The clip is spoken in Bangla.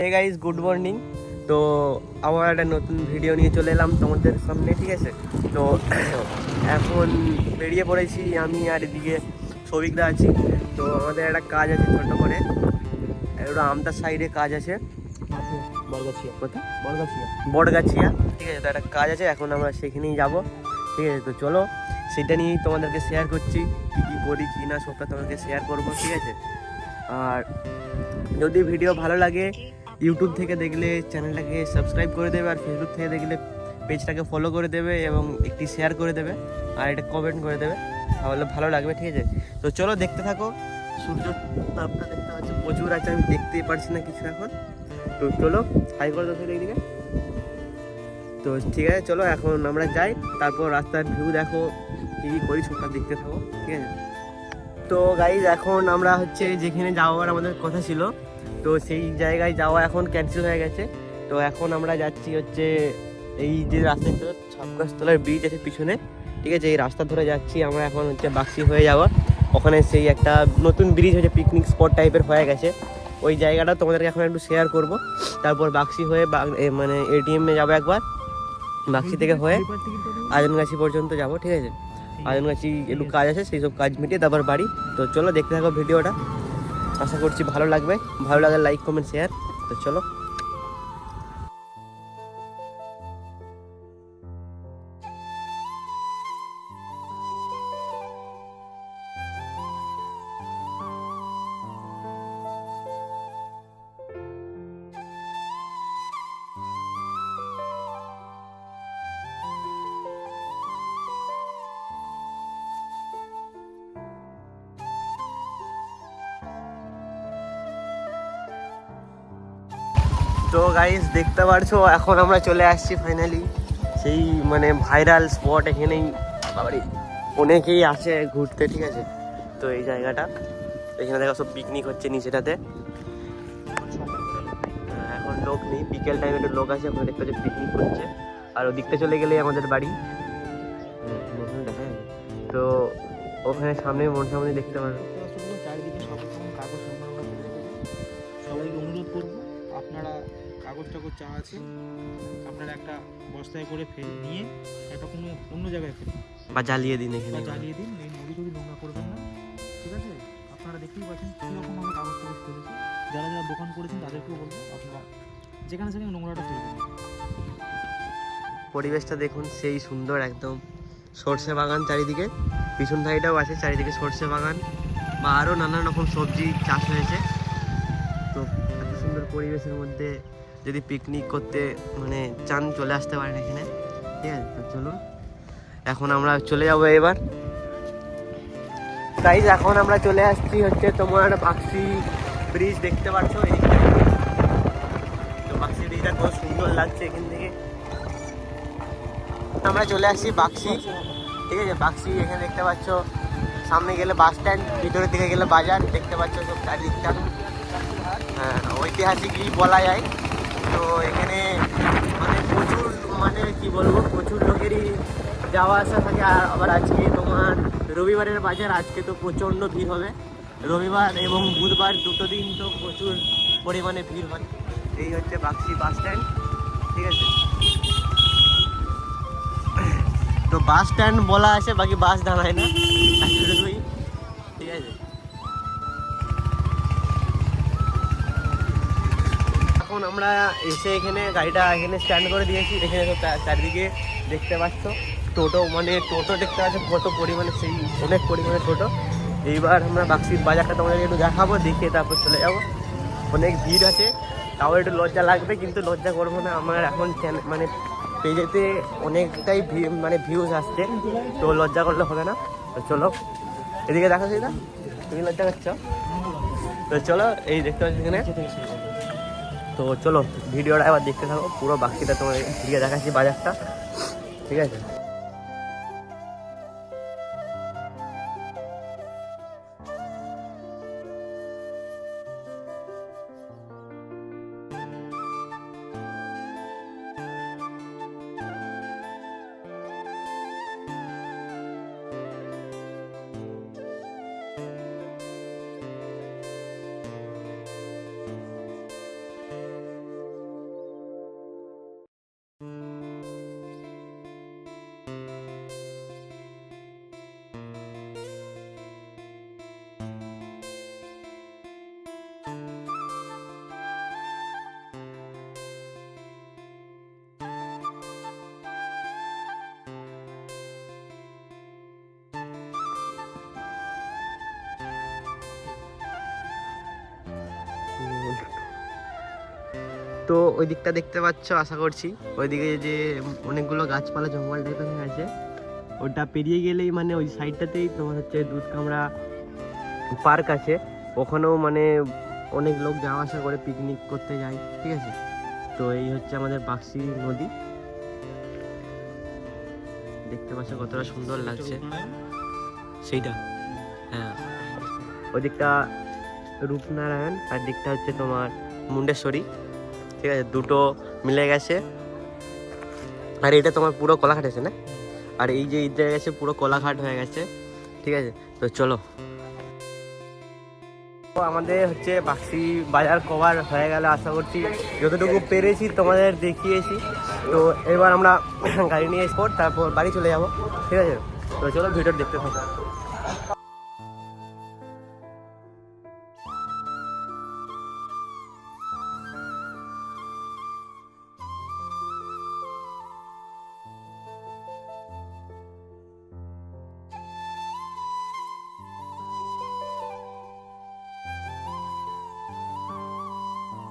Hey guys, good morning. তো আবার একটা নতুন ভিডিও নিয়ে চলে এলাম তোমাদের সামনে, ঠিক আছে। তো এখন বেরিয়ে পড়েছি আমি, আর এদিকে সৌভিকদা আছি। তো আমাদের একটা কাজ আছে ছোট করে, একটা আমতার সাইডে কাজ আছে, বড়গাছিয়া। কোথায়? বড়গাছিয়া, ঠিক আছে। তো একটা কাজ আছে, এখন আমরা সেখানেই যাব, ঠিক আছে। তো চলো, সেটা নিয়েই তোমাদেরকে শেয়ার করছি, কী কী করি কী না সবটা তোমাদেরকে শেয়ার করবো, ঠিক আছে। আর যদি ভিডিও ভালো লাগে, ইউটিউব থেকে দেখলে চ্যানেলটাকে সাবস্ক্রাইব করে দেবে, আর ফেসবুক থেকে দেখলে পেজটাকে ফলো করে দেবে, এবং একটি শেয়ার করে দেবে, আর এটা কমেন্ট করে দেবে, তাহলে ভালো লাগবে, ঠিক আছে। তো চলো দেখতে থাকো। সূর্য তাপটা দেখতে পাচ্ছি প্রচুর আছে, আমি দেখতেই পারছি না কিছু এখন। তো চলো, হাই করে দাও এইদিকে। তো ঠিক আছে, চলো এখন আমরা যাই, তারপর রাস্তার ভিউ দেখো, কী কী করি সবটা দেখতে থাকো, ঠিক আছে। তো গাইজ, এখন আমরা হচ্ছে যেখানে যাওয়ার আমাদের কথা ছিল, তো সেই জায়গায় যাওয়া এখন ক্যান্সেল হয়ে গেছে। তো এখন আমরা যাচ্ছি হচ্ছে এই যে রাস্তাটা ছাপগাছতলার ব্রিজ আছে পিছনে, ঠিক আছে, এই রাস্তা ধরে যাচ্ছি আমরা এখন হচ্ছে বাক্সি হয়ে যাওয়া। ওখানে সেই একটা নতুন ব্রিজ হচ্ছে, পিকনিক স্পট টাইপের হয়ে গেছে, ওই জায়গাটা তোমাদেরকে এখন একটু শেয়ার করব। তারপর বাক্সি হয়ে মানে এটিএমে যাবো একবার, বাক্সি থেকে হয়ে আজনগাছি পর্যন্ত যাব, ঠিক আছে। আজনগাছি একটু কাজ আছে, সেই সব কাজ মিটিয়ে তারপর বাড়ি। তো চলো দেখতে থাকো ভিডিওটা, আশা করছি ভালো লাগবে। ভালো লাগলে লাইক কমেন্ট শেয়ার। তো চলো। তো গাইস, দেখতে পারছো এখন আমরা চলে আসছি ফাইনালি সেই মানে ভাইরাল স্পট। এখানেই বাবারে অনেকেই আসে ঘুরতে, ঠিক আছে। তো এই জায়গাটা, এখানে দেখো সব পিকনিক হচ্ছে নিচেটাতে। এখন লোক নেই, বিকেল টাইমে একটু লোক আছে, ওখানে দেখতে হচ্ছে পিকনিক করছে। আর ওদিকটা চলে গেলেই আমাদের বাড়ি, ওখানে দেখা যাবে। তো ওখানে সামনে সামনে দেখতে পারবে। চারিদিকে সব রকম কাগজ সংগ্রহ করে রেখেছে। সবাইকে অনুরোধ করব, আপনারা কাগজ টাগজ যা আছে আপনারা একটা বস্তায় করে নিয়ে একটা কোনো অন্য জায়গায় ফেলুন বা জ্বালিয়ে দিন এখানে, বা জ্বালিয়ে দিন। এই নদী টদি নোংরা করবেন না, ঠিক আছে। আপনারা দেখতেই পাচ্ছেন কীরকমভাবে কাগজ টাগজ ফেলেছে। যারা যারা দোকান করেছেন তাদেরকেও বলবো, আপনারা যেখানে সেখানে নোংরাটা ফেলবেন। পরিবেশটা দেখুন, সেই সুন্দর একদম। সর্ষে বাগান চারিদিকে, পিছন ধারিটাও আছে, চারিদিকে সর্ষে বাগান বা আরও নানান রকম সবজি চাষ হয়েছে। তো এত সুন্দর পরিবেশের মধ্যে যদি পিকনিক করতে মানে চান, চলে আসতে পারেন এখানে, ঠিক আছে। তো চলুন, এখন আমরা চলে যাবো এবার। গাইজ, এখন আমরা চলে আসছি হচ্ছে তোমার বাক্সি ব্রিজ, দেখতে পাচ্ছ এই। তো বাক্সি ব্রিজটা কত সুন্দর লাগছে এখান থেকে। আমরা চলে আসছি বাক্সি, ঠিক আছে। বাক্সি এখানে দেখতে পাচ্ছ, সামনে গেলে বাস স্ট্যান্ড, ভিতরের দিকে গেলে বাজার, দেখতে পাচ্ছ সব চারিদিকটা। হ্যাঁ, ঐতিহাসিকই বলা যায়। তো এখানে মানে প্রচুর, মানে কি বলবো, প্রচুর লোকেরই যাওয়া আসা থাকে। আর আবার আজকে তোমার রবিবারের বাজার, আজকে তো প্রচণ্ড ভিড় হবে। রবিবার এবং বুধবার দুটো দিন তো প্রচুর পরিমাণে ভিড় হয়। এই হচ্ছে বাক্সি বাস স্ট্যান্ড, ঠিক আছে। তো বাস স্ট্যান্ড বলা আছে, বাকি বাস দাঁড়ায় না, এতটুকুই, ঠিক আছে। এখন আমরা এসে এখানে গাড়িটা এখানে স্ট্যান্ড করে দিয়েছি। এখানে তো চারিদিকে দেখতে পাচ্ছ টোটো, মানে টোটো দেখতে পাচ্ছ কত পরিমাণে, সেই অনেক পরিমাণে টোটো। এইবার আমরা বাক্সির বাজারটা তোমাদেরকে একটু দেখাবো, দেখিয়ে তারপর চলে যাবো। অনেক ভিড় আছে, তাও একটু লজ্জা লাগবে, কিন্তু লজ্জা করবো না। আমার এখন মানে পেজেতে অনেকটাই মানে ভিউজ আসছে, তো লজ্জা করলে হবে না। তো চলো এদিকে দেখো, সেটা তুমি লজ্জা করছো। তো চলো, এই দেখতে পাচ্ছি এখানে। তো চলো ভিডিওটা এবার দেখতে থাকো পুরো, বাক্সিটা তোমার দিকে দেখাচ্ছি বাজারটা, ঠিক আছে। তো ওই দিকটা দেখতে পাচ্ছ আশা করছি, ওইদিকে যে অনেকগুলো গাছপালা জঙ্গল টাইপের হয়ে আছে, ওটা পেরিয়ে গেলেই মানে ওই সাইডটাতেই তোমার হচ্ছে দুধকামড়া পার্ক আছে। ওখানেও মানে অনেক লোক যাওয়া আসা করে পিকনিক করতে যায়, ঠিক আছে। তো এই হচ্ছে আমাদের বাক্সি নদী, দেখতে পাচ্ছ কতটা সুন্দর লাগছে সেইটা। হ্যাঁ, ওই দিকটা রূপনারায়ণ আর দিকটা হচ্ছে তোমার মুন্ডেশ্বরী, ঠিক আছে, দুটো মিলে গেছে। আর এটা তোমার পুরো কোলাঘাট আছে না, আর এই যে ঈদ জায়গা গেছে পুরো কোলাঘাট হয়ে গেছে, ঠিক আছে। তো চলো, তো আমাদের হচ্ছে বাক্সি বাজার কভার হয়ে গেল আশা করছি, যতটুকু পেরেছি তোমাদের দেখিয়েছি। তো এবার আমরা গাড়ি নিয়ে এসব তারপর বাড়ি চলে যাব, ঠিক আছে। তো চলো ভিডিও দেখতে থাকো।